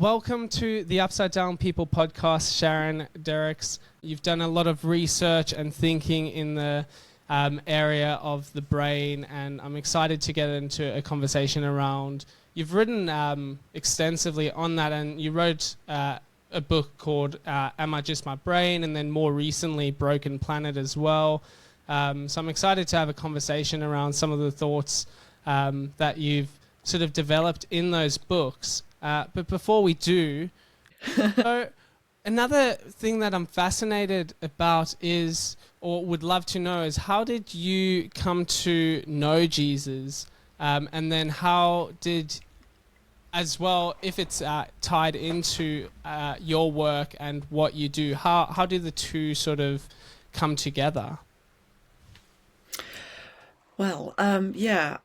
welcome to the Upside Down People podcast, Sharon Dirckx. You've done a lot of research and thinking in the area of the brain, and I'm excited to get into a conversation around. You've written extensively on that, and you wrote a book called Am I Just My Brain? And then more recently, Broken Planet as well. So I'm excited to have a conversation around some of the thoughts that you've sort of developed in those books. But before we do, so another thing that I'm fascinated about is, or would love to know, is how did you come to know Jesus? And then how did, as well, if it's tied into your work and what you do, how do the two sort of come together? Well,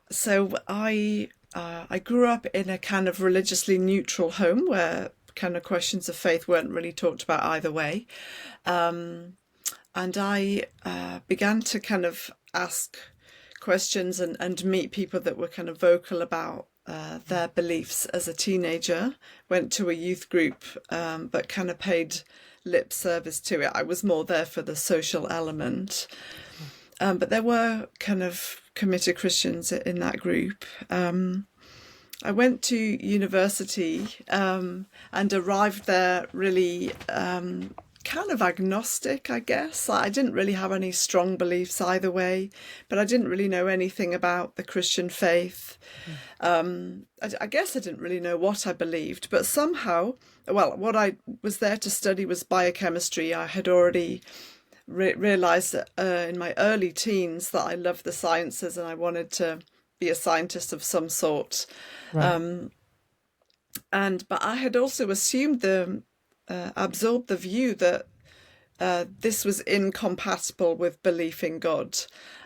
so I grew up in a kind of religiously neutral home where kind of questions of faith weren't really talked about either way. And I began to kind of ask questions and meet people that were kind of vocal about their beliefs as a teenager. Went to a youth group, but kind of paid lip service to it. I was more there for the social element. But there were kind of committed Christians in that group. I went to university and arrived there really kind of agnostic, I guess. I didn't really have any strong beliefs either way, but I didn't really know anything about the Christian faith. I guess I didn't really know what I believed, but somehow, well, what I was there to study was biochemistry. I had already realised in my early teens that I loved the sciences and I wanted to be a scientist of some sort. Right. But I had also assumed absorbed the view that this was incompatible with belief in God.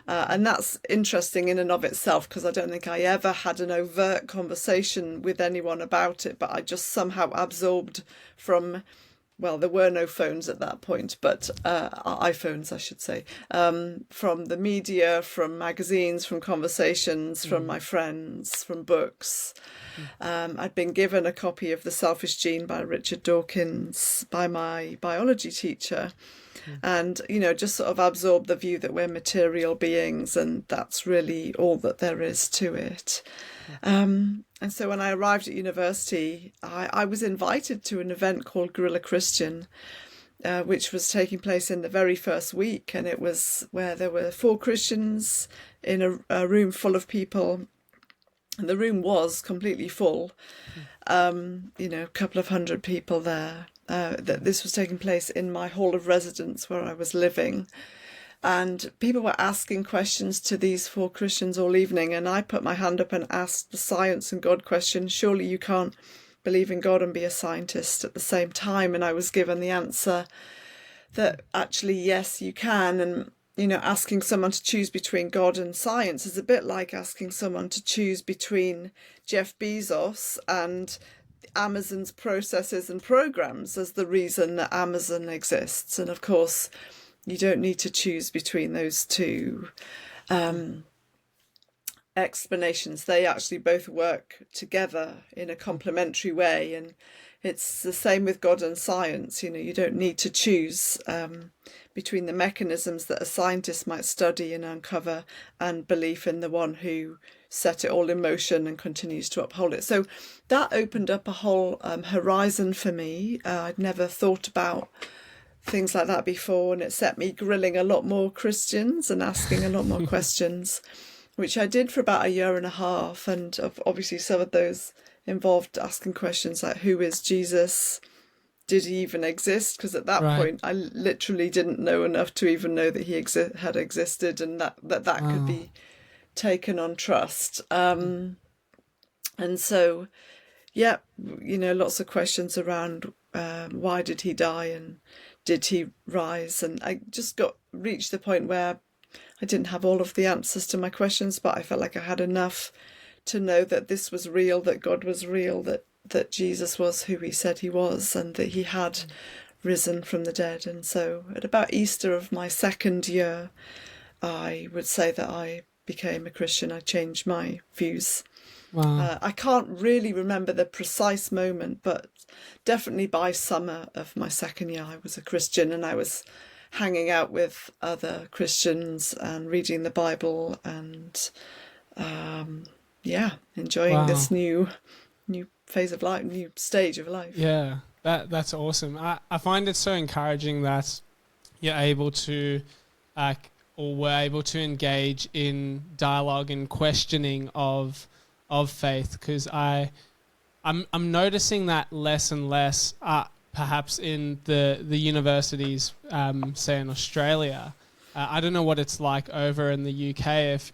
And that's interesting in and of itself, because I don't think I ever had an overt conversation with anyone about it, but I just somehow absorbed from, well, there were no phones at that point, but iPhones, I should say, from the media, from magazines, from conversations, from my friends, from books. I'd been given a copy of The Selfish Gene by Richard Dawkins by my biology teacher, and, you know, just sort of absorbed the view that we're material beings and that's really all that there is to it. And so when I arrived at university, I was invited to an event called Guerrilla Christian, which was taking place in the very first week. And it was where there were 4 Christians in a room full of people. And the room was completely full, a couple of hundred people there. This was taking place in my hall of residence where I was living. And people were asking questions to these 4 Christians all evening. And I put my hand up and asked the science and God question. Surely you can't believe in God and be a scientist at the same time. And I was given the answer that actually, yes, you can. And, you know, asking someone to choose between God and science is a bit like asking someone to choose between Jeff Bezos and Amazon's processes and programs as the reason that Amazon exists. And of course, you don't need to choose between those two explanations. They actually both work together in a complementary way. And it's the same with God and science. You know, you don't need to choose between the mechanisms that a scientist might study and uncover and belief in the one who set it all in motion and continues to uphold it. So that opened up a whole horizon for me. I'd never thought about things like that before, and it set me grilling a lot more Christians and asking a lot more questions, which I did for about a year and a half. And obviously some of those involved asking questions like, who is Jesus? Did he even exist? Because at that point, I literally didn't know enough to even know that he had existed, and that could be taken on trust. And so, yeah, you know, lots of questions around why did he die and did he rise? And I just reached the point where I didn't have all of the answers to my questions, but I felt like I had enough to know that this was real, that God was real, that Jesus was who he said he was, and that he had risen from the dead. And so at about Easter of my second year, I would say that I became a Christian. I changed my views. Wow. I can't really remember the precise moment, but definitely by summer of my second year, I was a Christian, and I was hanging out with other Christians and reading the Bible, and enjoying Wow. this new phase of life, new stage of life. Yeah, that's awesome. I find it so encouraging that you're able to, or were able to engage in dialogue and questioning of faith, because I'm noticing that less and less, perhaps in the universities, say in Australia. I don't know what it's like over in the UK,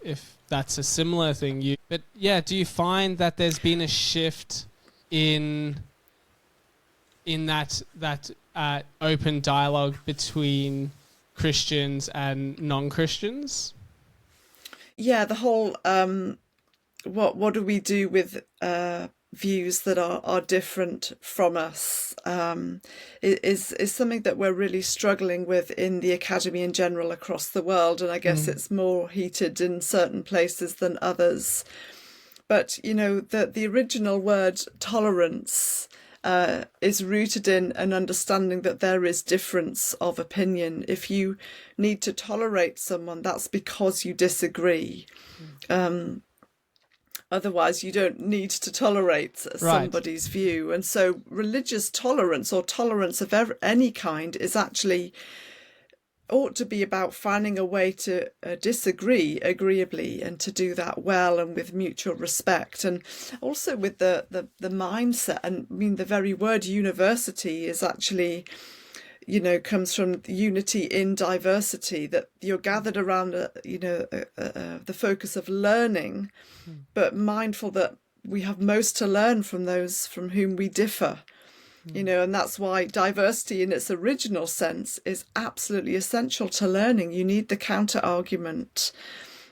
if that's a similar thing. But yeah, do you find that there's been a shift in that open dialogue between Christians and non-Christians? Yeah, the whole what do we do with views that are different from us, is something that we're really struggling with in the academy in general across the world, and I guess it's more heated in certain places than others. But the original word tolerance is rooted in an understanding that there is difference of opinion. If you need to tolerate someone, that's because you disagree. Otherwise, you don't need to tolerate somebody's view. And so religious tolerance, or tolerance of any kind, is actually ought to be about finding a way to disagree agreeably, and to do that well and with mutual respect, and also with the mindset. And I mean, the very word university is actually, comes from unity in diversity, that you're gathered around the focus of learning, but mindful that we have most to learn from those from whom we differ. And that's why diversity in its original sense is absolutely essential to learning. You need the counter argument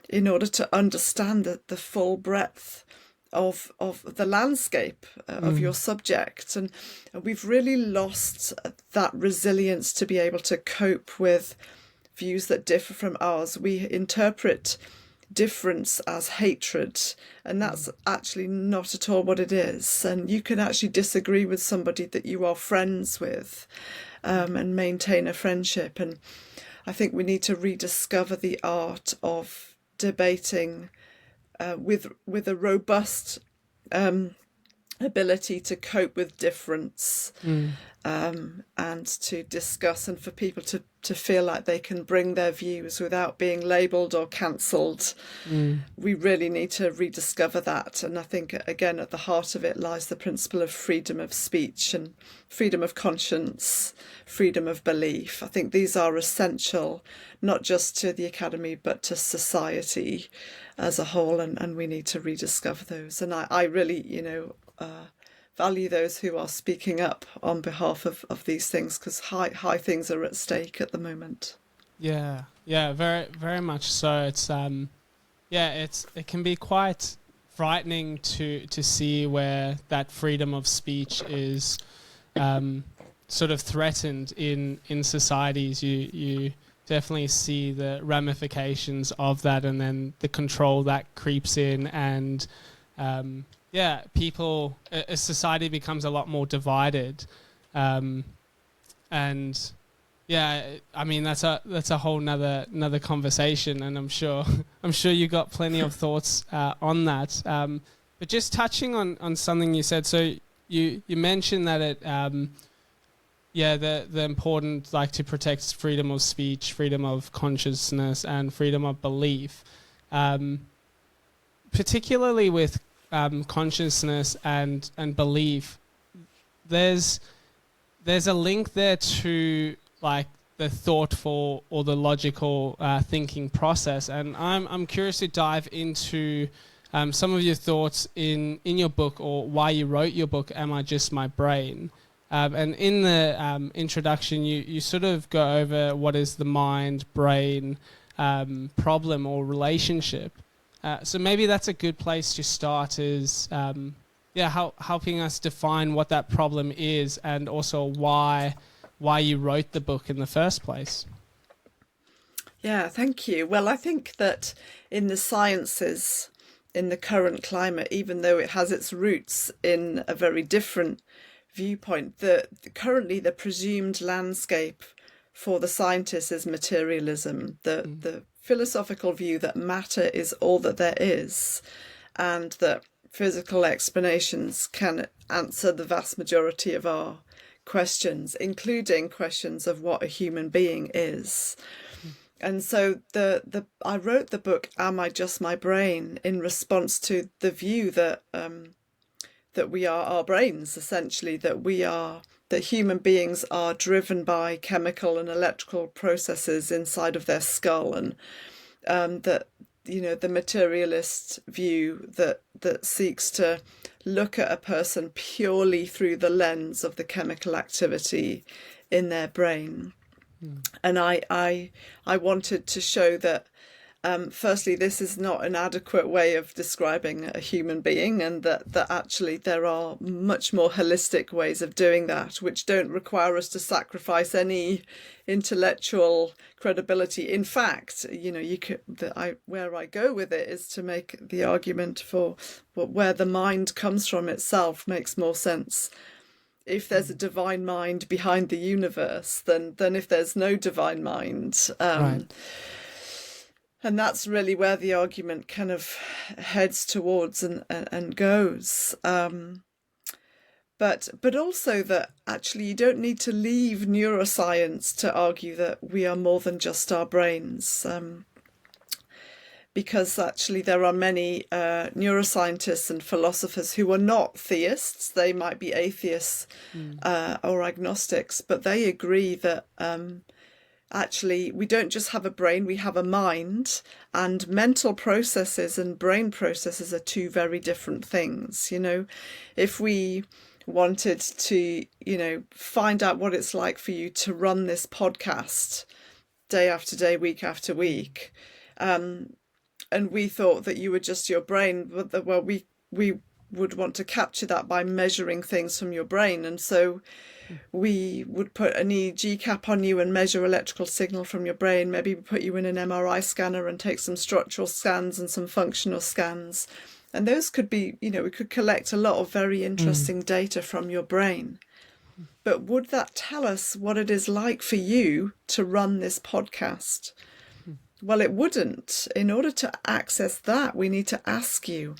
in order to understand the full breadth of the landscape of your subject. And we've really lost that resilience to be able to cope with views that differ from ours. We interpret difference as hatred, and that's actually not at all what it is. And you can actually disagree with somebody that you are friends with, and maintain a friendship. And I think we need to rediscover the art of debating with a robust ability to cope with difference, and to discuss, and for people to feel like they can bring their views without being labelled or cancelled. We really need to rediscover that. And I think, again, at the heart of it lies the principle of freedom of speech and freedom of conscience, freedom of belief. I think these are essential, not just to the academy, but to society as a whole. And we need to rediscover those. And I really, value those who are speaking up on behalf of these things, because high things are at stake at the moment. Yeah, very, very much so. It's it can be quite frightening to see where that freedom of speech is sort of threatened in societies. You definitely see the ramifications of that, and then the control that creeps in, and people, a society becomes a lot more divided, and I mean that's a whole nother conversation, and I'm sure you got plenty of thoughts on that. But just touching on something you said, so you mentioned that it the important, like, to protect freedom of speech, freedom of consciousness, and freedom of belief, particularly with consciousness and belief. There's a link there to, like, the thoughtful or the logical thinking process, and I'm curious to dive into some of your thoughts in your book, or why you wrote your book, Am I Just My Brain? And in the introduction, you sort of go over what is the mind-brain problem or relationship. So maybe that's a good place to start, is helping us define what that problem is, and also why you wrote the book in the first place. Yeah, thank you. Well, I think that in the sciences, in the current climate, even though it has its roots in a very different viewpoint. Currently the presumed landscape for the scientists is materialism, the philosophical view that matter is all that there is, and that physical explanations can answer the vast majority of our questions, including questions of what a human being is. And so I wrote the book "Am I Just My Brain?" in response to the view that that we are our brains, essentially, that human beings are driven by chemical and electrical processes inside of their skull, and that the materialist view that seeks to look at a person purely through the lens of the chemical activity in their brain. And I wanted to show that, firstly, this is not an adequate way of describing a human being, and that actually there are much more holistic ways of doing that, which don't require us to sacrifice any intellectual credibility. In fact, where I go with it is to make the argument for where the mind comes from itself makes more sense. If there's a divine mind behind the universe, then if there's no divine mind, Right. and that's really where the argument kind of heads towards and goes. But also that actually you don't need to leave neuroscience to argue that we are more than just our brains. Because actually there are many neuroscientists and philosophers who are not theists. They might be atheists or agnostics, but they agree that actually we don't just have a brain, we have a mind, and mental processes and brain processes are two very different things. If we wanted to, find out what it's like for you to run this podcast day after day, week after week, and we thought that you were just your brain, well, we would want to capture that by measuring things from your brain. And so we would put an EEG cap on you and measure electrical signal from your brain. Maybe we put you in an MRI scanner and take some structural scans and some functional scans. And those could be, we could collect a lot of very interesting data from your brain. But would that tell us what it is like for you to run this podcast? Well, it wouldn't. In order to access that, we need to ask you.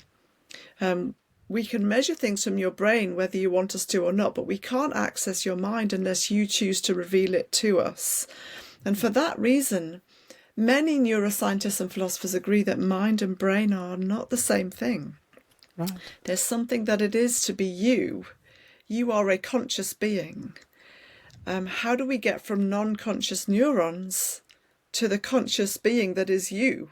We can measure things from your brain, whether you want us to or not, but we can't access your mind unless you choose to reveal it to us. And for that reason, many neuroscientists and philosophers agree that mind and brain are not the same thing. Right. There's something that it is to be you. You are a conscious being. How do we get from non-conscious neurons to the conscious being that is you?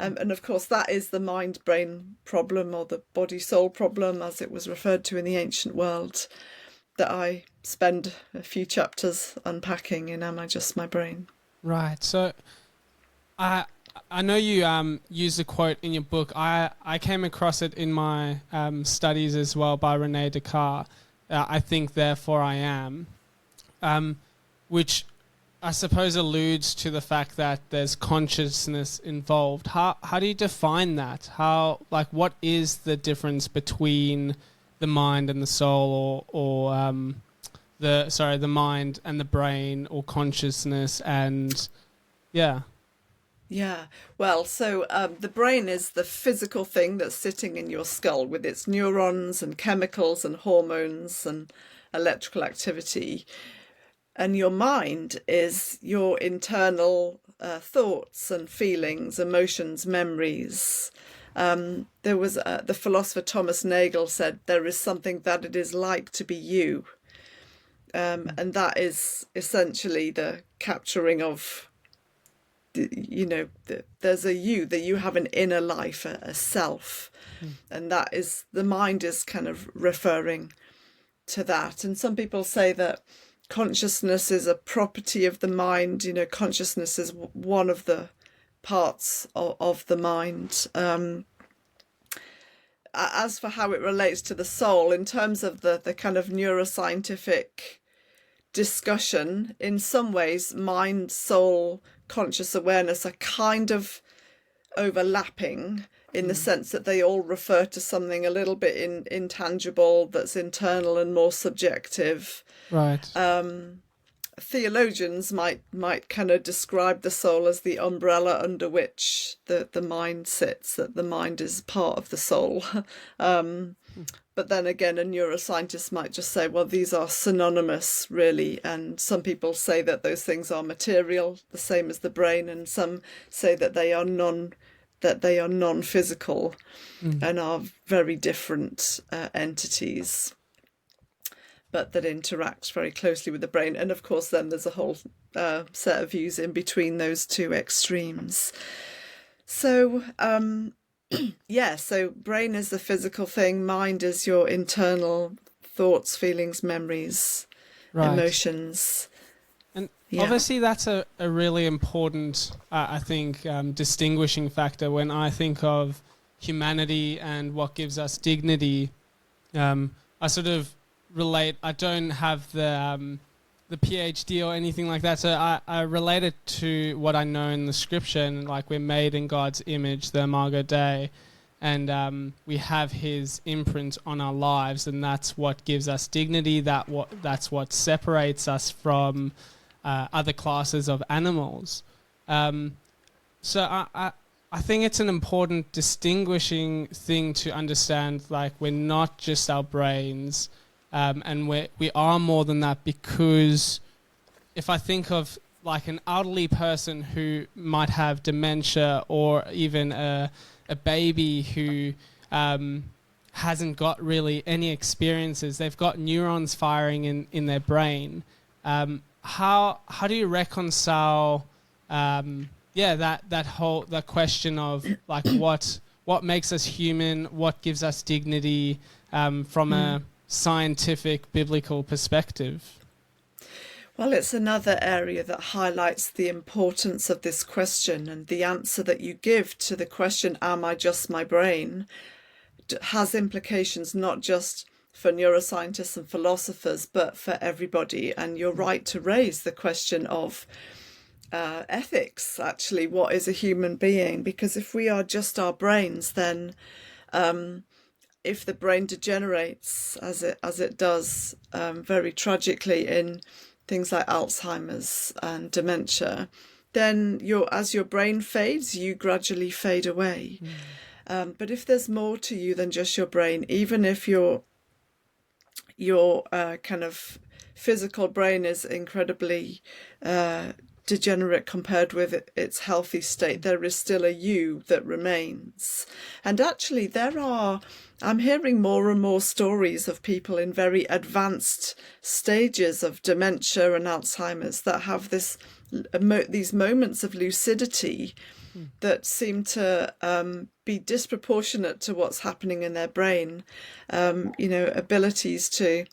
And of course, that is the mind-brain problem, or the body-soul problem, as it was referred to in the ancient world, that I spend a few chapters unpacking in Am I Just My Brain? Right. So I know you use a quote in your book. I came across it in my studies as well by Rene Descartes. I think, therefore I am, which I suppose alludes to the fact that there's consciousness involved. How do you define that? What is the difference between the mind and the soul, or the mind and the brain, or consciousness and yeah? Yeah, well, so the brain is the physical thing that's sitting in your skull with its neurons and chemicals and hormones and electrical activity. And your mind is your internal thoughts and feelings, emotions, memories. There was the philosopher Thomas Nagel said, there is something that it is like to be you. And that is essentially the capturing of, there's a you, that you have an inner life, a self. And that is, the mind is kind of referring to that. And some people say that consciousness is a property of the mind. Consciousness is one of the parts of the mind. As for how it relates to the soul, in terms of the kind of neuroscientific discussion, in some ways, mind, soul, conscious awareness are kind of overlapping in the sense that they all refer to something a little bit intangible that's internal and more subjective. Right. Theologians might kind of describe the soul as the umbrella under which the mind sits, that the mind is part of the soul. But then again, a neuroscientist might just say, well, these are synonymous, really. And some people say that those things are material, the same as the brain, and some say that they are non-physical and are very different entities, but that interact very closely with the brain. And of course, then there's a whole set of views in between those two extremes. So, so brain is the physical thing, mind is your internal thoughts, feelings, memories, emotions. And obviously that's a really important, I think, distinguishing factor when I think of humanity and what gives us dignity. I sort of relate, I don't have the Ph.D. or anything like that, so I relate it to what I know in the scripture, and like we're made in God's image, the Imago Dei, and we have his imprint on our lives, and that's what gives us dignity, that's what separates us from other classes of animals. So I think it's an important distinguishing thing to understand, like we're not just our brains, and we are more than that, because if I think of like an elderly person who might have dementia, or even a baby who hasn't got really any experiences, they've got neurons firing in their brain. How do you reconcile that question of like what makes us human, what gives us dignity from a scientific biblical perspective? Well, it's another area that highlights the importance of this question, and the answer that you give to the question, am I just my brain, has implications not just for neuroscientists and philosophers, but for everybody. And you're right to raise the question of ethics, actually. What is a human being? Because if we are just our brains, then if the brain degenerates, as it does very tragically in things like Alzheimer's and dementia, then as your brain fades, you gradually fade away. But if there's more to you than just your brain, even if your kind of physical brain is incredibly degenerate compared with its healthy state, there is still a you that remains. And actually I'm hearing more and more stories of people in very advanced stages of dementia and Alzheimer's that have these moments of lucidity that seem to be disproportionate to what's happening in their brain. Abilities to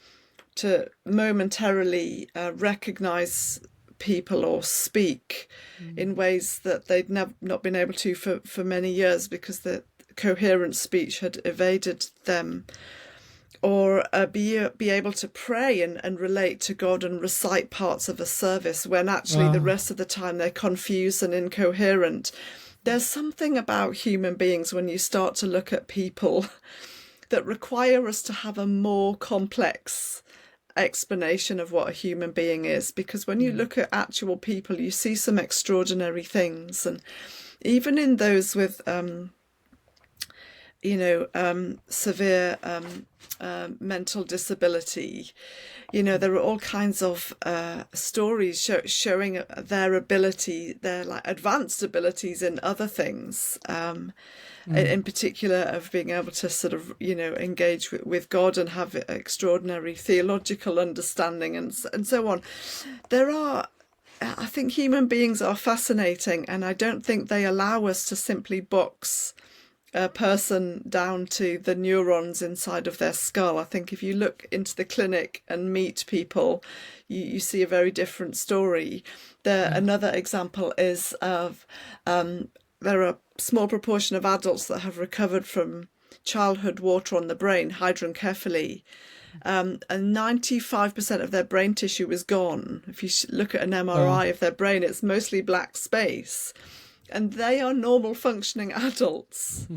momentarily recognize people or speak in ways that they'd not been able to for many years because the coherent speech had evaded them, or be able to pray and relate to God and recite parts of a service when actually the rest of the time they're confused and incoherent. There's something about human beings when you start to look at people that require us to have a more complex explanation of what a human being is, because when you look at actual people, you see some extraordinary things. And even in those with severe mental disability, there are all kinds of stories showing their ability, their like advanced abilities in other things, in particular of being able to sort of engage with God and have extraordinary theological understanding and so on. I think human beings are fascinating, and I don't think they allow us to simply box a person down to the neurons inside of their skull. I think if you look into the clinic and meet people, you see a very different story. Another example is of there are a small proportion of adults that have recovered from childhood water on the brain, hydrancephaly, and 95% of their brain tissue is gone. If you look at an MRI of their brain, it's mostly black space. And they are normal functioning adults.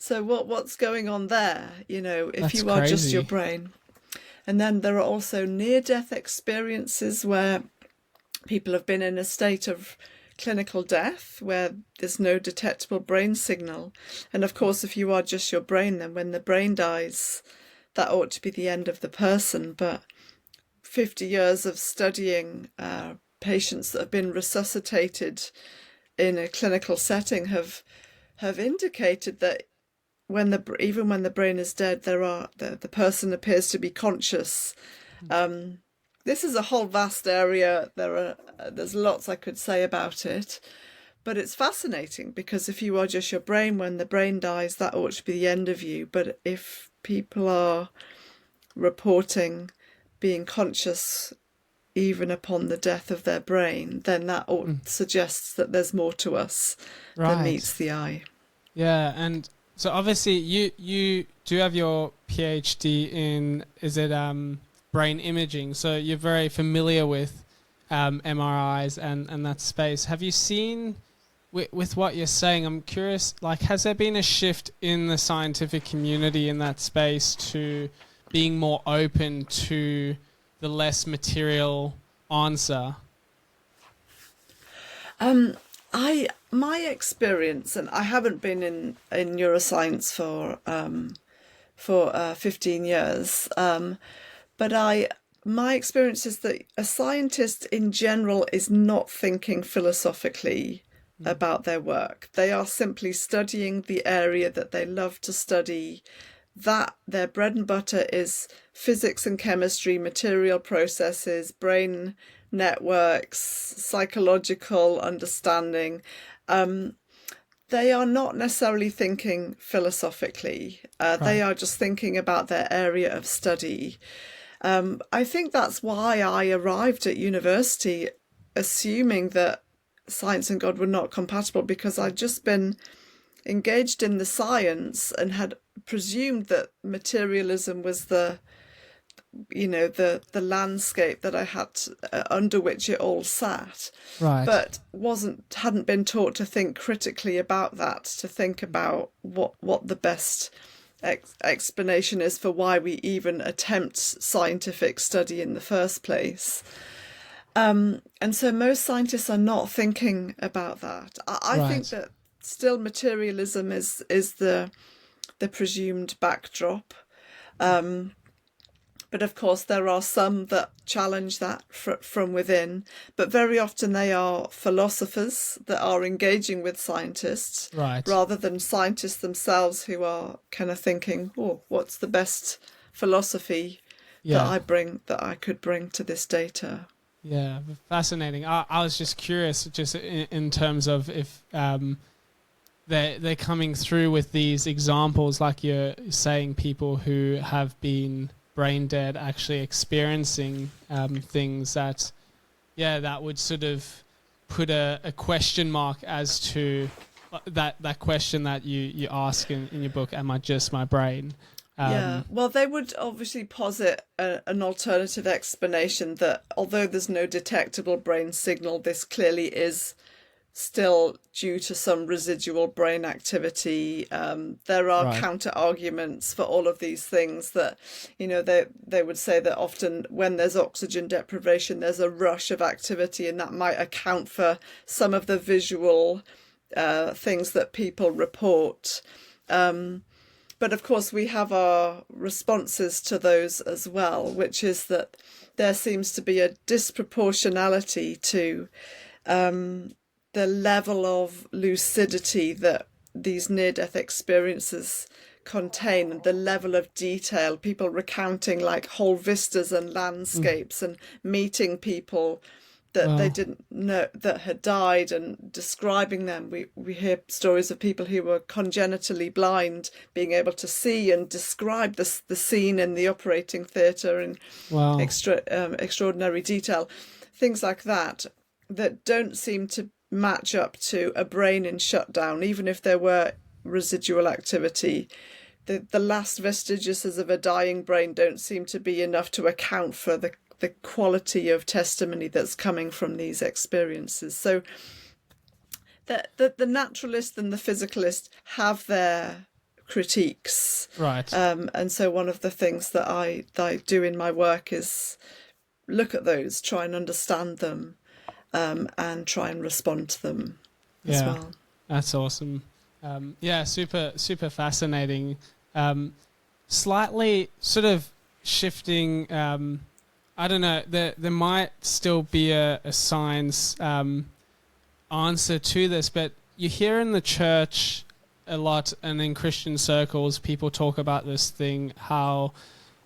So what's going on there? If That's you are just your crazy. brain. And then there are also near-death experiences where people have been in a state of clinical death where there's no detectable brain signal. And of course, if you are just your brain, then when the brain dies, that ought to be the end of the person. But 50 years of studying patients that have been resuscitated in a clinical setting have indicated that even when the brain is dead, the person appears to be conscious. This is a whole vast area. There's lots I could say about it, but it's fascinating because if you are just your brain, when the brain dies, that ought to be the end of you. But if people are reporting being conscious even upon the death of their brain, then that suggests that there's more to us than Right. meets the eye. Yeah, and so obviously you do have your PhD in, is it brain imaging? So you're very familiar with MRIs and that space. Have you seen with what you're saying? I'm curious. Like, has there been a shift in the scientific community in that space to being more open to the less material answer? My experience, and I haven't been in neuroscience for 15 years, but my experience is that a scientist in general is not thinking philosophically about their work. They are simply studying the area that they love to study. That their bread and butter is physics and chemistry, material processes, brain networks, psychological understanding. They are not necessarily thinking philosophically. They Right. are just thinking about their area of study. I think that's why I arrived at university assuming that science and God were not compatible, because I'd just been engaged in the science and had presumed that materialism was the landscape that I had under which it all sat, Right. but hadn't been taught to think critically about that, to think about what the best explanation is for why we even attempt scientific study in the first place. And so most scientists are not thinking about that. I think Right. that still materialism is the presumed backdrop. But of course, there are some that challenge that from within. But very often they are philosophers that are engaging with scientists Right. rather than scientists themselves who are kind of thinking, oh, what's the best philosophy Yeah. that I could bring to this data? Yeah, fascinating. I was just curious, just in terms of if they're coming through with these examples, like you're saying, people who have been brain dead actually experiencing things that, yeah, that would sort of put a question mark as to that question that you ask in your book, am I just my brain? Yeah, well, they would obviously posit an alternative explanation that although there's no detectable brain signal, this clearly is still due to some residual brain activity. There are Right. counter arguments for all of these things that, they would say that often when there's oxygen deprivation, there's a rush of activity, and that might account for some of the visual things that people report. But of course, we have our responses to those as well, which is that there seems to be a disproportionality to the level of lucidity that these near-death experiences contain, and the level of detail, people recounting like whole vistas and landscapes and meeting people that they Well, didn't know that had died and describing them. We hear stories of people who were congenitally blind being able to see and describe the scene in the operating theatre in well, extraordinary detail. Things like that don't seem to match up to a brain in shutdown, even if there were residual activity. The last vestiges of a dying brain don't seem to be enough to account for the quality of testimony that's coming from these experiences. So the naturalist and the physicalist have their critiques. Right. And so one of the things that I do in my work is look at those, try and understand them, and try and respond to them as well. That's awesome. Super fascinating. Slightly sort of shifting, I don't know, there might still be a science answer to this, but you hear in the church a lot and in Christian circles people talk about this thing, how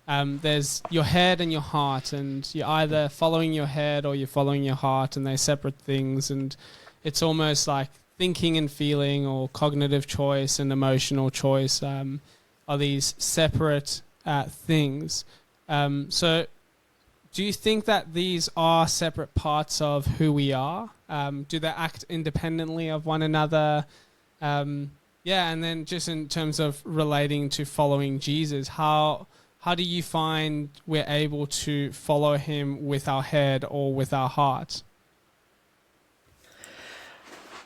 there's your head and your heart, and you're either following your head or you're following your heart, and they're separate things, and it's almost like thinking and feeling or cognitive choice and emotional choice are these separate things. So do you think that these are separate parts of who we are? Do they act independently of one another? And then just in terms of relating to following Jesus, how do you find we're able to follow him with our head or with our heart?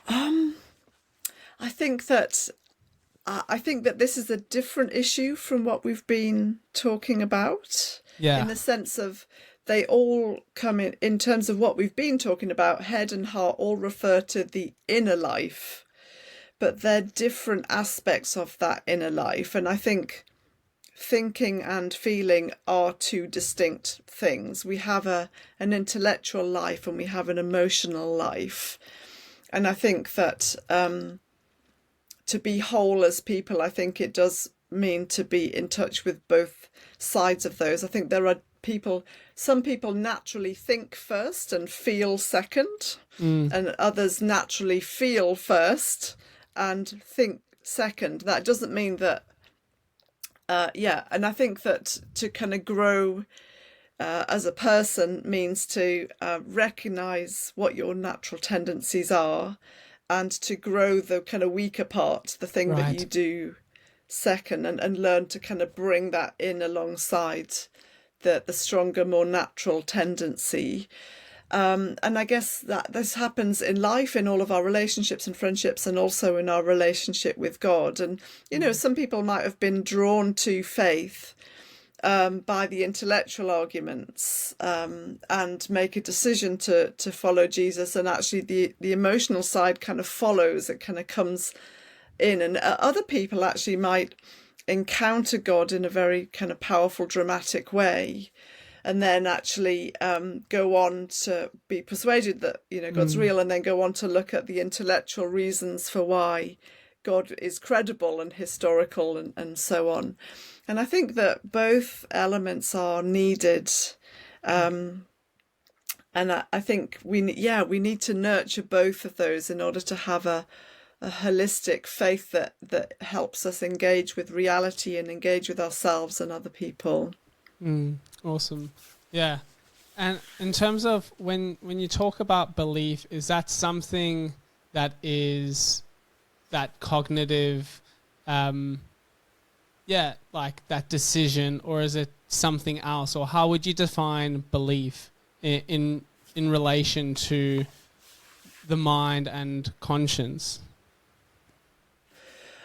I think that this is a different issue from what we've been talking about. In the sense of they all come in terms of what we've been talking about, head and heart all refer to the inner life, but they're different aspects of that inner life. And I think thinking and feeling are two distinct things. We have an intellectual life and we have an emotional life. And I think that to be whole as people, I think it does mean to be in touch with both sides of those. I think there are some people naturally think first and feel second, and others naturally feel first and think second. That doesn't mean that, and I think that to kind of grow as a person means to recognize what your natural tendencies are, and to grow the kind of weaker part, the thing that you do second, and learn to kind of bring that in alongside the stronger, more natural tendency. And I guess that this happens in life, in all of our relationships and friendships, and also in our relationship with God. And, some people might have been drawn to faith by the intellectual arguments, and make a decision to follow Jesus. And actually the emotional side kind of follows, it kind of comes in. And other people actually might encounter God in a very kind of powerful, dramatic way, and then actually go on to be persuaded that God's real, and then go on to look at the intellectual reasons for why God is credible and historical, and so on. And I think that both elements are needed, and I think we need to nurture both of those in order to have a holistic faith that helps us engage with reality and engage with ourselves and other people. Awesome. Yeah. And in terms of when you talk about belief, is that something that is that cognitive, like that decision, or is it something else? Or how would you define belief in relation to the mind and conscience?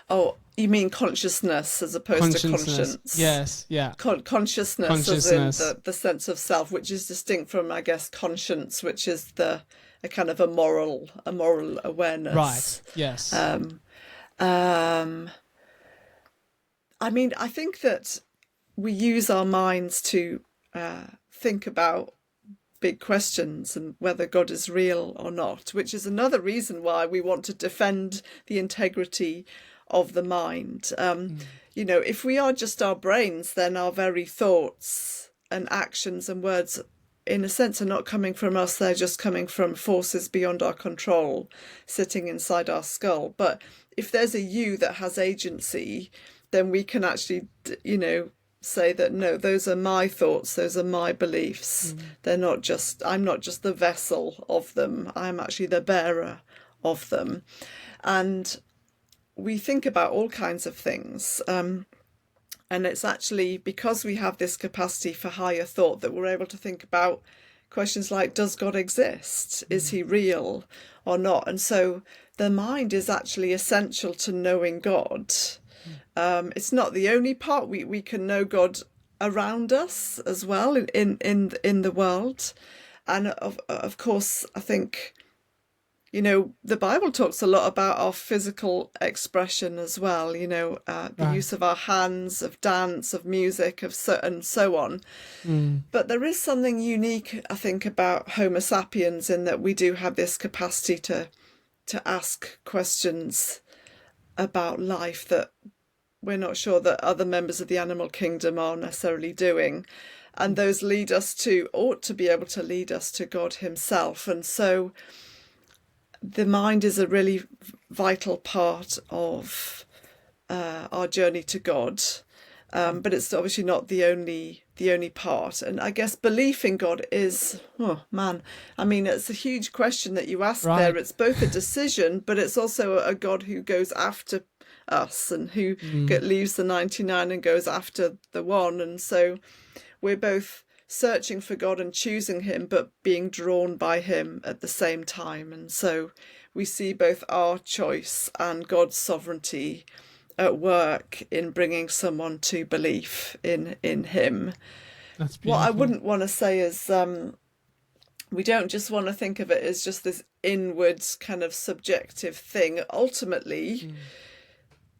Oh, you mean consciousness as opposed to conscience? Yes, yeah. Consciousness as in the sense of self, which is distinct from, I guess, conscience, which is a kind of a moral awareness. Right. Yes. I mean, I think that we use our minds to think about big questions and whether God is real or not, which is another reason why we want to defend the integrity of the mind. If we are just our brains, then our very thoughts and actions and words, in a sense, are not coming from us. They're just coming from forces beyond our control, sitting inside our skull. But if there's a you that has agency, then we can actually, say that, no, those are my thoughts, those are my beliefs. I'm not just the vessel of them. I'm actually the bearer of them. And we think about all kinds of things. And it's actually because we have this capacity for higher thought that we're able to think about questions like, does God exist? Is he real or not? And so the mind is actually essential to knowing God. It's not the only part. We can know God around us as well in the world. And of course, I think, the Bible talks a lot about our physical expression as well, the use of our hands, of dance, of music, and so on. But there is something unique, I think, about Homo sapiens in that we do have this capacity to ask questions about life that we're not sure that other members of the animal kingdom are necessarily doing. And those ought to be able to lead us to God himself. And so the mind is a really vital part of our journey to God. But it's obviously not the only part. And I guess belief in God is, it's a huge question that you ask there. It's both a decision, but it's also a God who goes after us and who leaves the 99 and goes after the one. And so we're both searching for God and choosing him, but being drawn by him at the same time. And so we see both our choice and God's sovereignty at work in bringing someone to belief in him. That's beautiful. What I wouldn't want to say is we don't just want to think of it as just this inward kind of subjective thing. Ultimately,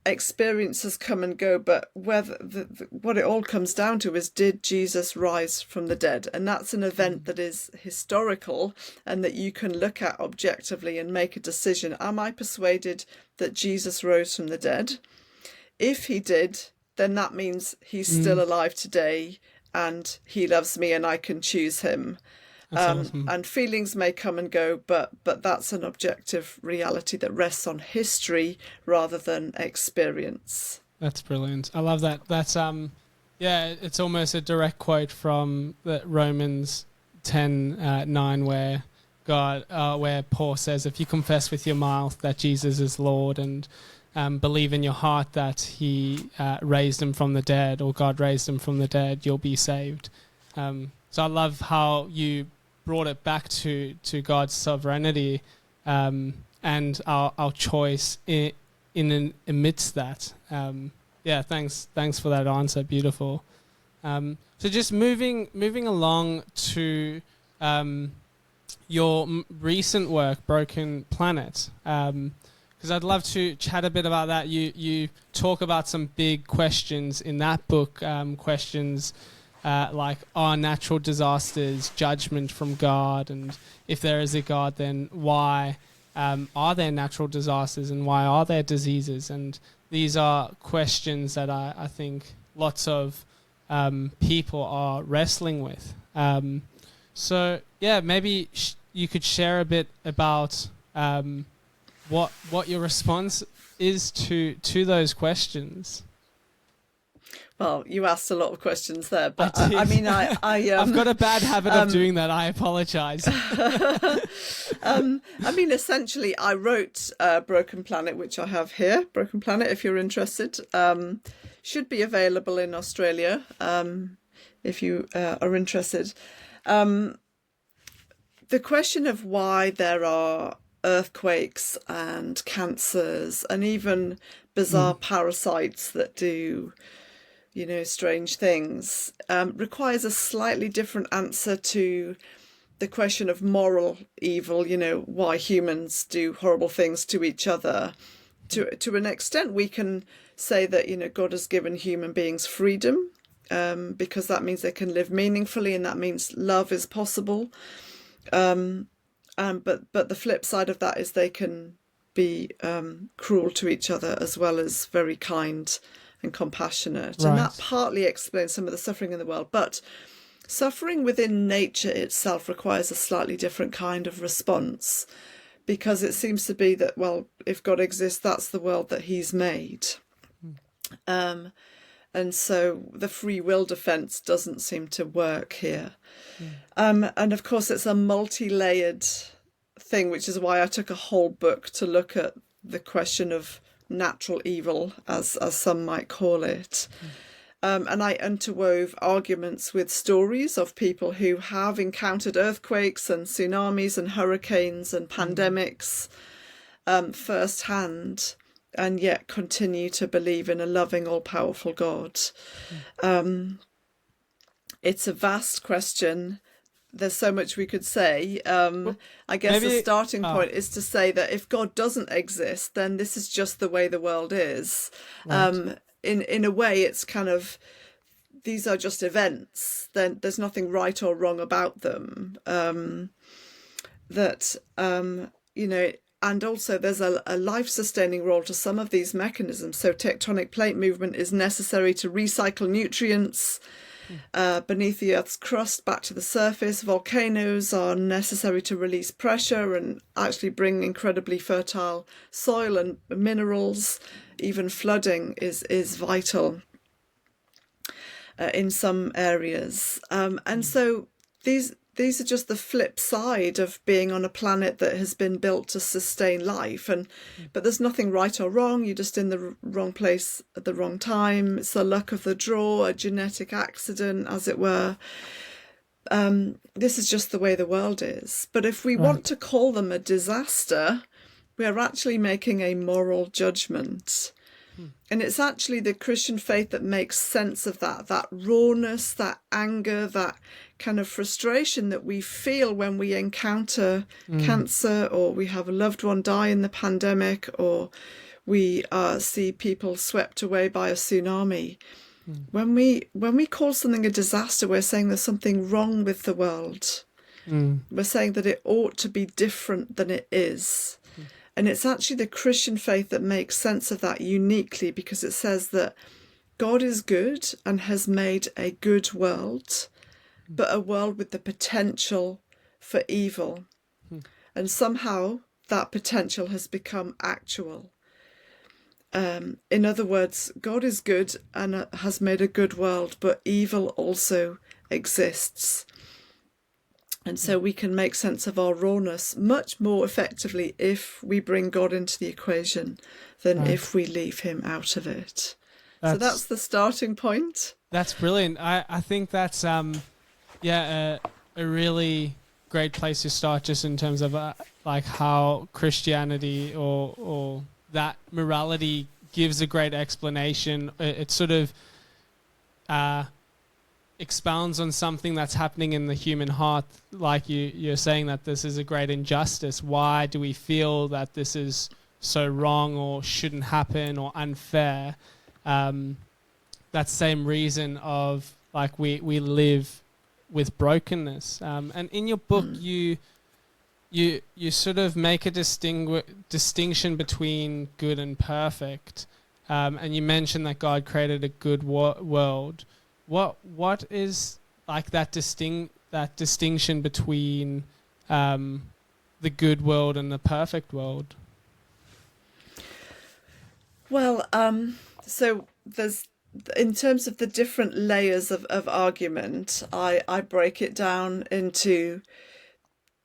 experiences come and go, but what it all comes down to is, did Jesus rise from the dead? And that's an event that is historical and that you can look at objectively and make a decision. Am I persuaded that Jesus rose from the dead? If he did, then that means he's still alive today and he loves me and I can choose him. Awesome. And feelings may come and go, but that's an objective reality that rests on history rather than experience. That's brilliant. I love that. That's it's almost a direct quote from the Romans 10:9, where where Paul says, if you confess with your mouth that Jesus is Lord and believe in your heart that he raised him from the dead, or God raised him from the dead, you'll be saved. So I love how you brought it back to God's sovereignty and our choice amidst that. Thanks for that answer. Beautiful. So just moving along to your recent work, Broken Planet, because I'd love to chat a bit about that. You talk about some big questions in that book, questions like, are natural disasters judgment from God? And if there is a God, then why are there natural disasters and why are there diseases? And these are questions that I think lots of people are wrestling with. Maybe you could share a bit about what your response is to those questions. Well, you asked a lot of questions there, but I mean, I've got a bad habit of doing that. I apologize. Essentially, I wrote Broken Planet, which I have here. Broken Planet, if you're interested, should be available in Australia if you are interested. The question of why there are earthquakes and cancers and even bizarre parasites that do strange things, requires a slightly different answer to the question of moral evil, why humans do horrible things to each other. To an extent, we can say that, God has given human beings freedom, because that means they can live meaningfully and that means love is possible. But the flip side of that is they can be cruel to each other as well as very kind and compassionate. Right. And that partly explains some of the suffering in the world. But suffering within nature itself requires a slightly different kind of response, because it seems to be that, well, if God exists, that's the world that he's made. And so the free will defense doesn't seem to work here. And of course, it's a multi-layered thing, which is why I took a whole book to look at the question of natural evil, as some might call it. And I interwove arguments with stories of people who have encountered earthquakes and tsunamis and hurricanes and pandemics firsthand, and yet continue to believe in a loving, all-powerful God? It's a vast question. There's so much we could say. I guess the starting point is to say that if God doesn't exist, then this is just the way the world is. Right. In a way, it's kind of, these are just events. Then there's nothing right or wrong about them. And also there's a life-sustaining role to some of these mechanisms. So tectonic plate movement is necessary to recycle nutrients beneath the Earth's crust back to the surface. Volcanoes are necessary to release pressure and actually bring incredibly fertile soil and minerals. Even flooding is vital in some areas. And so these are just the flip side of being on a planet that has been built to sustain life. But there's nothing right or wrong. You're just in the wrong place at the wrong time. It's the luck of the draw, a genetic accident, as it were. This is just the way the world is. But if we want to call them a disaster, we are actually making a moral judgment. And it's actually the Christian faith that makes sense of that rawness, that anger, that kind of frustration that we feel when we encounter cancer, or we have a loved one die in the pandemic, or we see people swept away by a tsunami. When we call something a disaster, we're saying there's something wrong with the world. We're saying that it ought to be different than it is. And it's actually the Christian faith that makes sense of that uniquely, because it says that God is good and has made a good world, but a world with the potential for evil. And somehow that potential has become actual. In other words, God is good and has made a good world, but evil also exists. And so we can make sense of our rawness much more effectively if we bring God into the equation than if we leave him out of it. So that's the starting point. That's brilliant. I think that's a really great place to start, just in terms of like how Christianity or that morality gives a great explanation. It sort of expounds on something that's happening in the human heart, like you're saying that this is a great injustice. Why do we feel that this is so wrong or shouldn't happen or unfair? That same reason of like we live with brokenness. And in your book, you sort of make a distinction between good and perfect. And you mentioned that God created a good world. What is like that distinction between the good world and the perfect world? Well, so there's, in terms of the different layers of argument, I break it down into,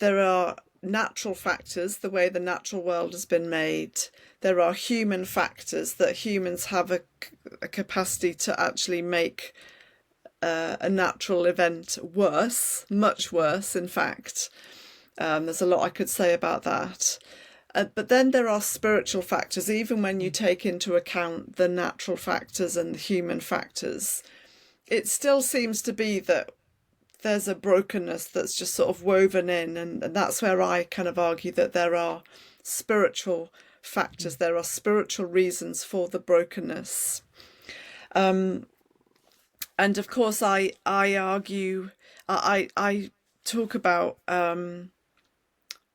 there are natural factors, the way the natural world has been made. There are human factors, that humans have a capacity to actually make a natural event worse, much worse, in fact. There's a lot I could say about that. But then there are spiritual factors, even when you take into account the natural factors and the human factors. It still seems to be that there's a brokenness that's just sort of woven in, and that's where I kind of argue that there are spiritual factors, there are spiritual reasons for the brokenness. And of course, I argue, I talk about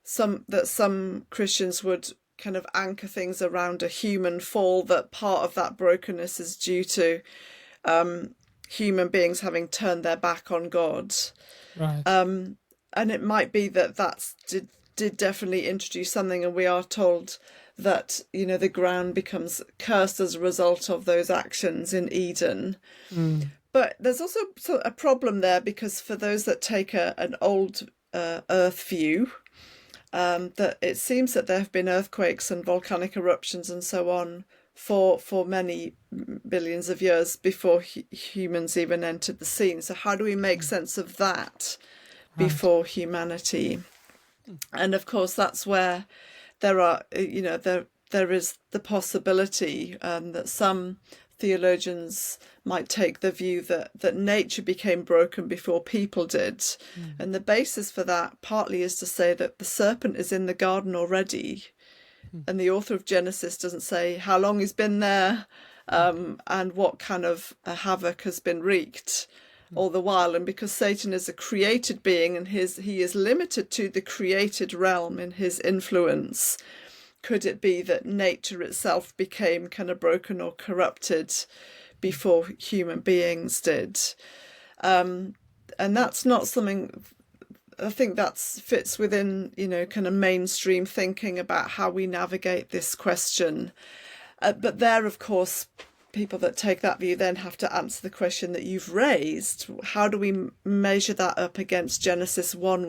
some Christians would kind of anchor things around a human fall, that part of that brokenness is due to human beings having turned their back on God. Right. And it might be that did definitely introduce something, and we are told that, the ground becomes cursed as a result of those actions in Eden. But there's also a problem there, because for those that take an old Earth view, that it seems that there have been earthquakes and volcanic eruptions and so on for many billions of years before humans even entered the scene. So how do we make sense of that before humanity? And of course, that's where there are, there is the possibility that some theologians might take the view that nature became broken before people did. And the basis for that partly is to say that the serpent is in the garden already. And the author of Genesis doesn't say how long he's been there and what kind of havoc has been wreaked all the while. And because Satan is a created being and he is limited to the created realm in his influence, could it be that nature itself became kind of broken or corrupted before human beings did? And that's not something, I think that fits within, kind of mainstream thinking about how we navigate this question. But there, of course, people that take that view then have to answer the question that you've raised. How do we measure that up against Genesis 1,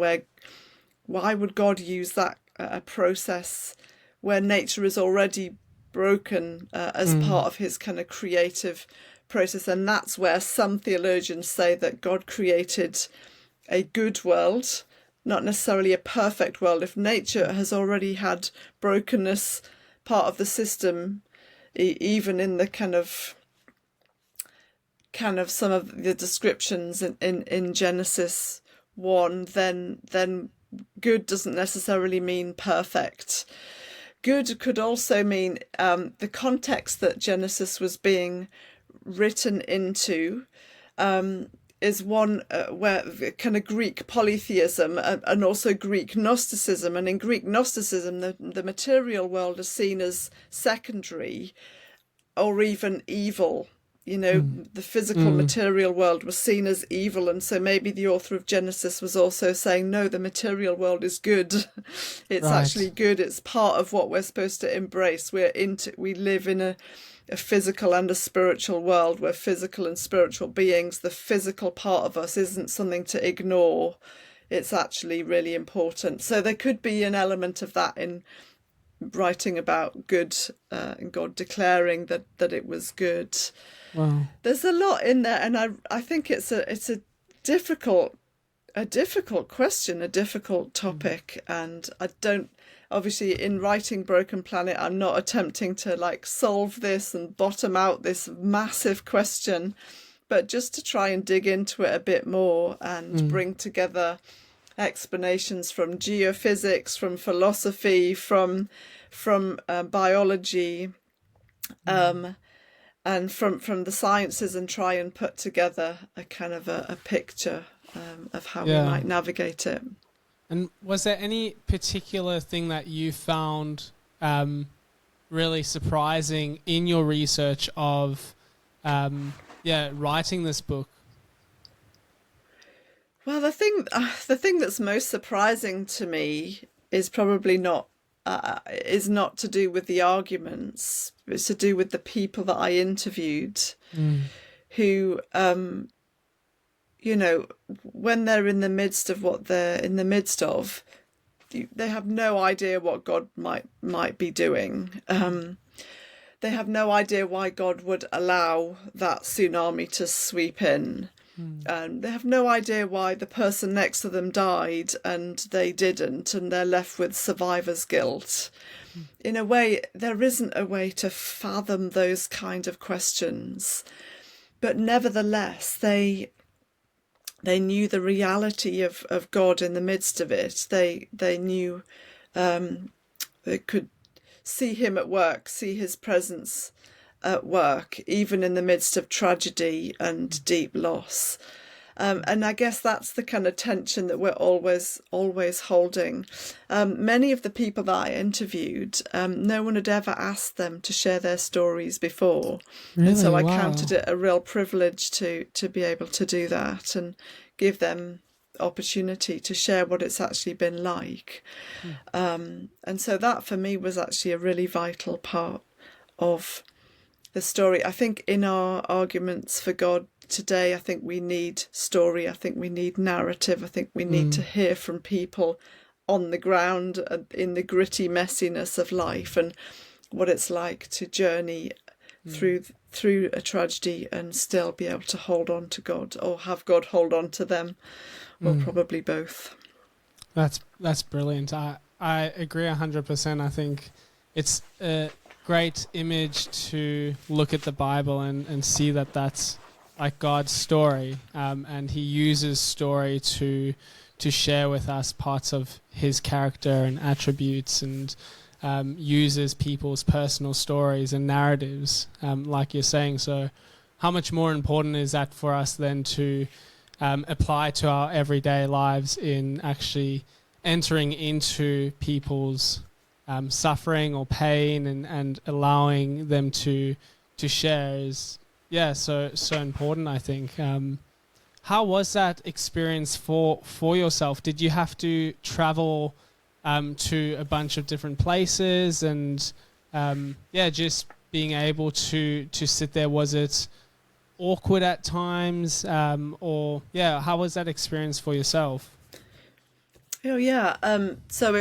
why would God use that process where nature is already broken as part of his kind of creative process? And that's where some theologians say that God created a good world, not necessarily a perfect world. If nature has already had brokenness part of the system, even in the kind of some of the descriptions in Genesis 1, then good doesn't necessarily mean perfect. Good could also mean the context that Genesis was being written into is one where kind of Greek polytheism and also Greek Gnosticism. And in Greek Gnosticism, the material world is seen as secondary or even evil. The physical material world was seen as evil. And so maybe the author of Genesis was also saying, no, the material world is good. It's actually good. It's part of what we're supposed to embrace. We live in a physical and a spiritual world. We're physical and spiritual beings. The physical part of us isn't something to ignore. It's actually really important. So there could be an element of that in writing about good and God declaring that it was good. Wow. There's a lot in there, and I think it's a difficult question, a difficult topic, and I don't. Obviously, in writing Broken Planet, I'm not attempting to solve this and bottom out this massive question, but just to try and dig into it a bit more and bring together explanations from geophysics, from philosophy, from biology, and from the sciences, and try and put together a kind of a picture of how we might navigate it. And was there any particular thing that you found really surprising in your research of writing this book? Well, the thing that's most surprising to me is probably not to do with the arguments. It's to do with the people that I interviewed, who when they're in the midst of what they're in the midst of, they have no idea what God might be doing. They have no idea why God would allow that tsunami to sweep in. They have no idea why the person next to them died and they didn't, and they're left with survivor's guilt. In a way, there isn't a way to fathom those kind of questions. But nevertheless, they knew the reality of God in the midst of it. They knew they could see him at work, see his presence at work, even in the midst of tragedy and deep loss. And I guess that's the kind of tension that we're always holding. Many of the people that I interviewed, no one had ever asked them to share their stories before. Really? And so I Wow. counted it a real privilege to be able to do that and give them opportunity to share what it's actually been like. And so that for me was actually a really vital part of the story. I think in our arguments for God today, I think we need story. I think we need narrative. I think we need to hear from people on the ground in the gritty messiness of life and what it's like to journey through a tragedy and still be able to hold on to God, or have God hold on to them, or probably both. That's brilliant. I agree 100%. I think it's a great image to look at the Bible and see that that's like God's story, and he uses story to share with us parts of his character and attributes, and uses people's personal stories and narratives, like you're saying. So how much more important is that for us then to apply to our everyday lives in actually entering into people's suffering or pain and allowing them to share is so important, I think. How was that experience for yourself? Did you have to travel to a bunch of different places and just being able to sit there? Was it awkward at times, or how was that experience for yourself? Oh yeah. So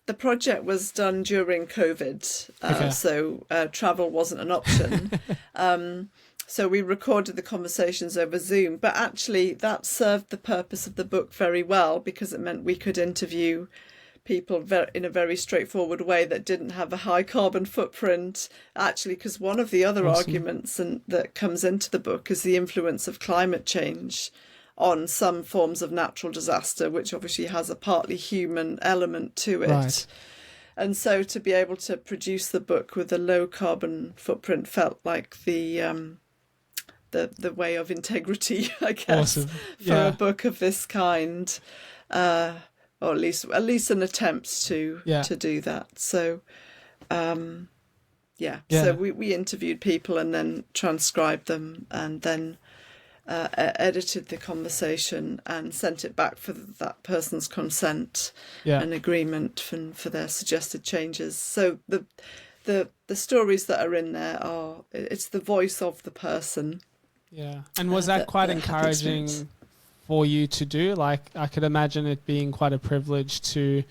the project was done during COVID, so travel wasn't an option. So we recorded the conversations over Zoom, but actually that served the purpose of the book very well, because it meant we could interview people in a very straightforward way that didn't have a high carbon footprint. Actually, because one of the other arguments that comes into the book is the influence of climate change on some forms of natural disaster, which obviously has a partly human element to it. Right. And so to be able to produce the book with a low carbon footprint felt like the way of integrity, I guess, for a book of this kind, or at least an attempt to do that. So, so we interviewed people and then transcribed them and then edited the conversation and sent it back for that person's consent and agreement for their suggested changes. So the stories that are in there it's the voice of the person. Yeah. And was that quite encouraging for you to do? Like, I could imagine it being quite a privilege to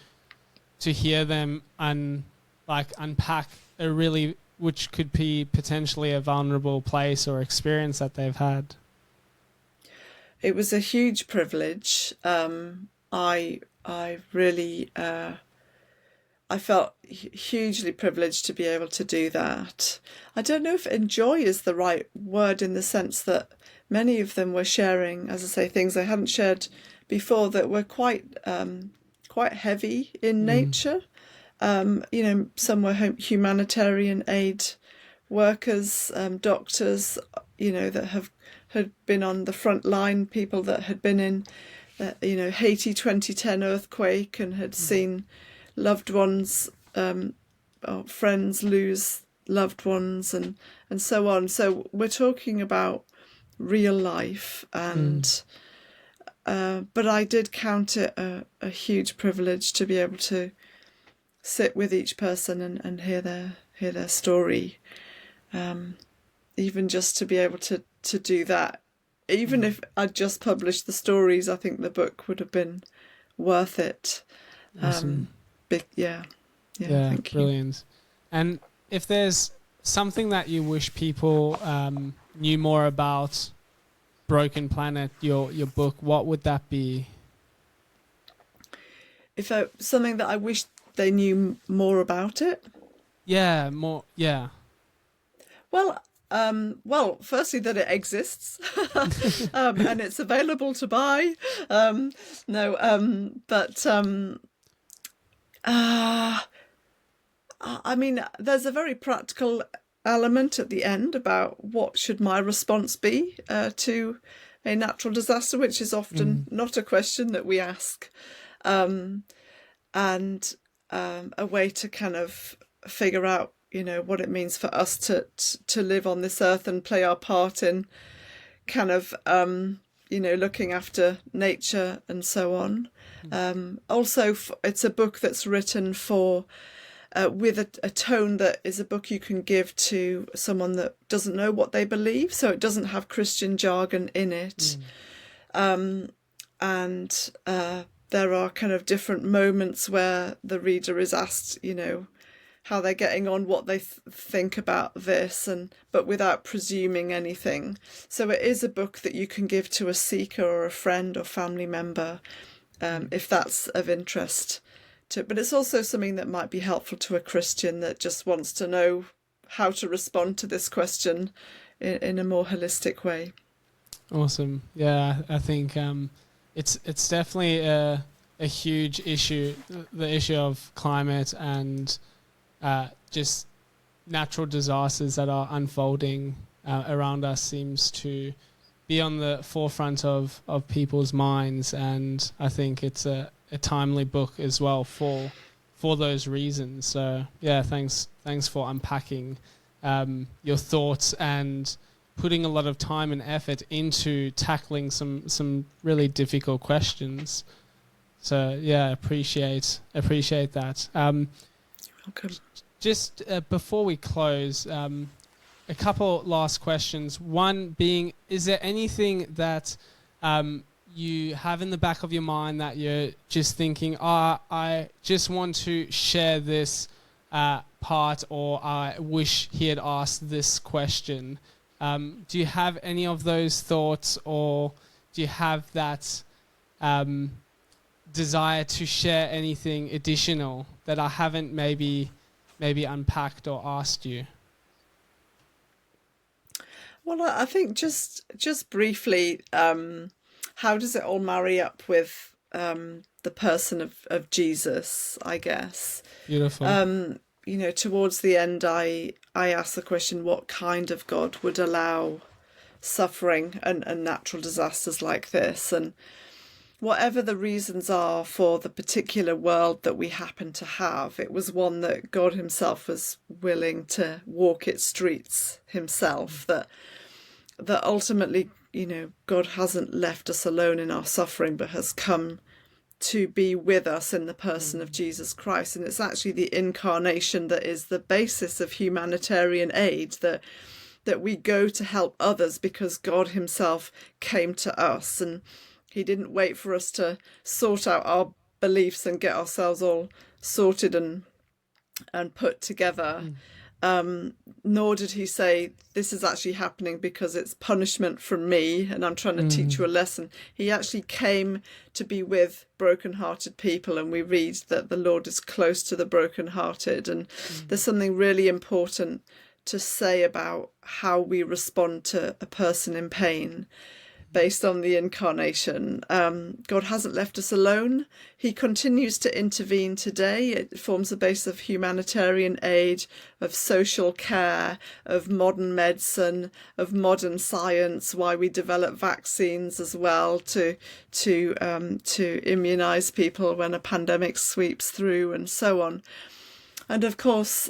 hear them unpack which could be potentially a vulnerable place or experience that they've had. It was a huge privilege. I really I felt hugely privileged to be able to do that. I don't know if enjoy is the right word, in the sense that many of them were sharing, as I say, things I hadn't shared before that were quite heavy in nature. Some were humanitarian aid workers, doctors, that had been on the front line, people that had been in, Haiti 2010 earthquake and had seen loved ones, or friends lose loved ones and so on. So we're talking about real life, and but I did count it a huge privilege to be able to sit with each person and hear their story. Even just to be able to do that, even if I'd just published the stories, I think the book would have been worth it. Awesome. Thank you. Brilliant. And if there's something that you wish people knew more about Broken Planet, your book, what would that be? Something that I wish they knew more about it? Well, firstly, that it exists, and it's available to buy. I mean, there's a very practical element at the end about what should my response be to a natural disaster, which is often not a question that we ask, and a way to kind of figure out, what it means for us to live on this earth and play our part in kind of, looking after nature and so on. Also, it's a book that's written for with a tone that is a book you can give to someone that doesn't know what they believe. So it doesn't have Christian jargon in it. And there are kind of different moments where the reader is asked, how they're getting on, what they think about this, but without presuming anything. So it is a book that you can give to a seeker or a friend or family member, if that's of interest to it. But it's also something that might be helpful to a Christian that just wants to know how to respond to this question in a more holistic way. Awesome. Yeah, I think it's definitely a huge issue, the issue of climate and just natural disasters that are unfolding around us seems to be on the forefront of people's minds, and I think it's a timely book as well for those reasons. So yeah, thanks for unpacking your thoughts and putting a lot of time and effort into tackling some really difficult questions. So yeah, appreciate that. Welcome. Just before we close, a couple last questions. One being, is there anything that you have in the back of your mind that you're just thinking, I just want to share this part, or I wish he had asked this question? Do you have any of those thoughts, or do you have that desire to share anything additional that I haven't maybe unpacked or asked you? Well, I think just briefly, how does it all marry up with the person of Jesus, I guess? Beautiful. Towards the end, I asked the question, what kind of God would allow suffering and natural disasters like this? And whatever the reasons are for the particular world that we happen to have, it was one that God himself was willing to walk its streets himself, that ultimately, God hasn't left us alone in our suffering, but has come to be with us in the person of Jesus Christ. And it's actually the incarnation that is the basis of humanitarian aid, that we go to help others because God himself came to us, and he didn't wait for us to sort out our beliefs and get ourselves all sorted and put together. Nor did he say, this is actually happening because it's punishment from me and I'm trying to teach you a lesson. He actually came to be with broken-hearted people, and we read that the Lord is close to the broken-hearted. And there's something really important to say about how we respond to a person in pain based on the incarnation. God hasn't left us alone. He continues to intervene today. It forms the basis of humanitarian aid, of social care, of modern medicine, of modern science, why we develop vaccines as well to immunize people when a pandemic sweeps through, and so on. And of course,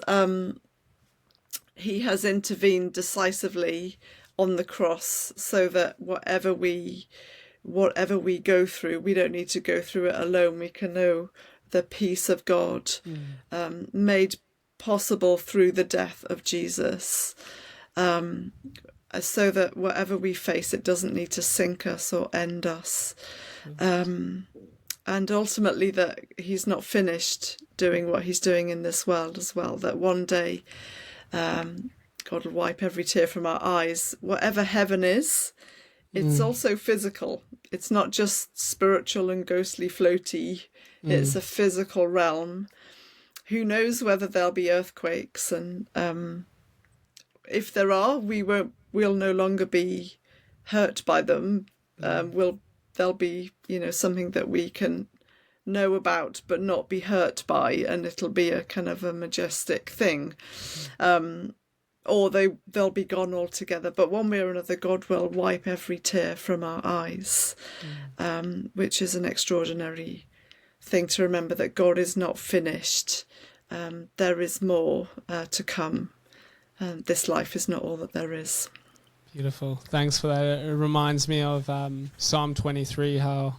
he has intervened decisively on the cross, so that whatever we go through, we don't need to go through it alone. We can know the peace of God, made possible through the death of Jesus, so that whatever we face, it doesn't need to sink us or end us. And ultimately that he's not finished doing what he's doing in this world as well, that one day God will wipe every tear from our eyes. Whatever heaven is, it's also physical. It's not just spiritual and ghostly floaty. It's a physical realm. Who knows whether there'll be earthquakes, and if there are, we'll no longer be hurt by them. There'll be something that we can know about but not be hurt by, and it'll be a kind of a majestic thing. Or they'll be gone altogether. But one way or another, God will wipe every tear from our eyes, which is an extraordinary thing to remember, that God is not finished. There is more to come. This life is not all that there is. Beautiful. Thanks for that. It reminds me of Psalm 23, how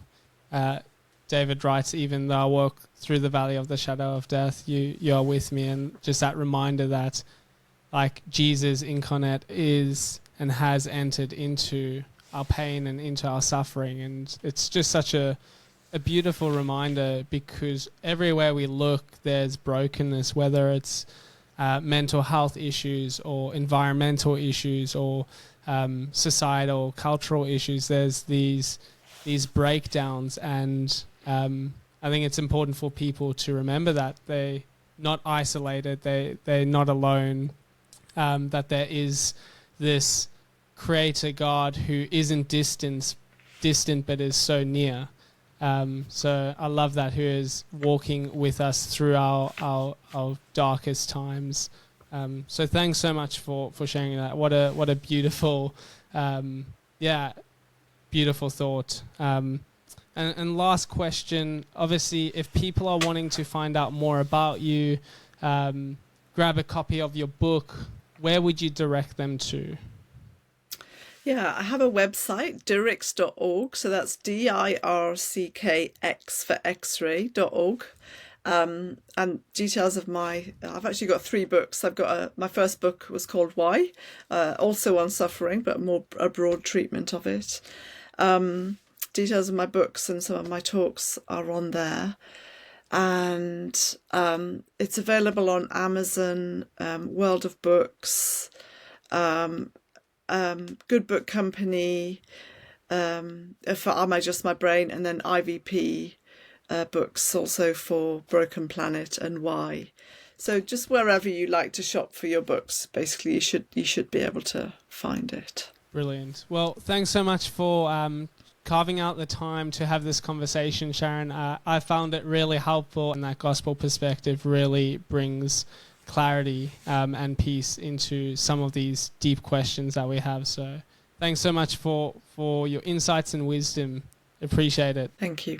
David writes, even though I walk through the valley of the shadow of death, you are with me. And just that reminder that, like, Jesus incarnate is and has entered into our pain and into our suffering. And it's just such a beautiful reminder, because everywhere we look, there's brokenness, whether it's mental health issues or environmental issues or societal, cultural issues. There's these breakdowns, and I think it's important for people to remember that they're not isolated, they're not alone, that there is this creator God who isn't distant but is so near. So I love that, who is walking with us through our darkest times. So thanks so much for sharing that. What a beautiful, beautiful thought. And last question, obviously, if people are wanting to find out more about you, grab a copy of your book, where would you direct them to? Yeah, I have a website, dirckx.org. So that's DIRCKX for X-ray.org. And details of I've actually got 3 books. I've got my first book was called Why, also on suffering, but a broad treatment of it. Details of my books and some of my talks are on there. And it's available on Amazon, World of Books, Good Book Company, for Am I Just My Brain, and then IVP books also for Broken Planet and Why. So just wherever you like to shop for your books, basically you should be able to find it. Brilliant. Well, thanks so much for carving out the time to have this conversation, Sharon. I found it really helpful, and that gospel perspective really brings clarity and peace into some of these deep questions that we have. So thanks so much for your insights and wisdom. Appreciate it. Thank you.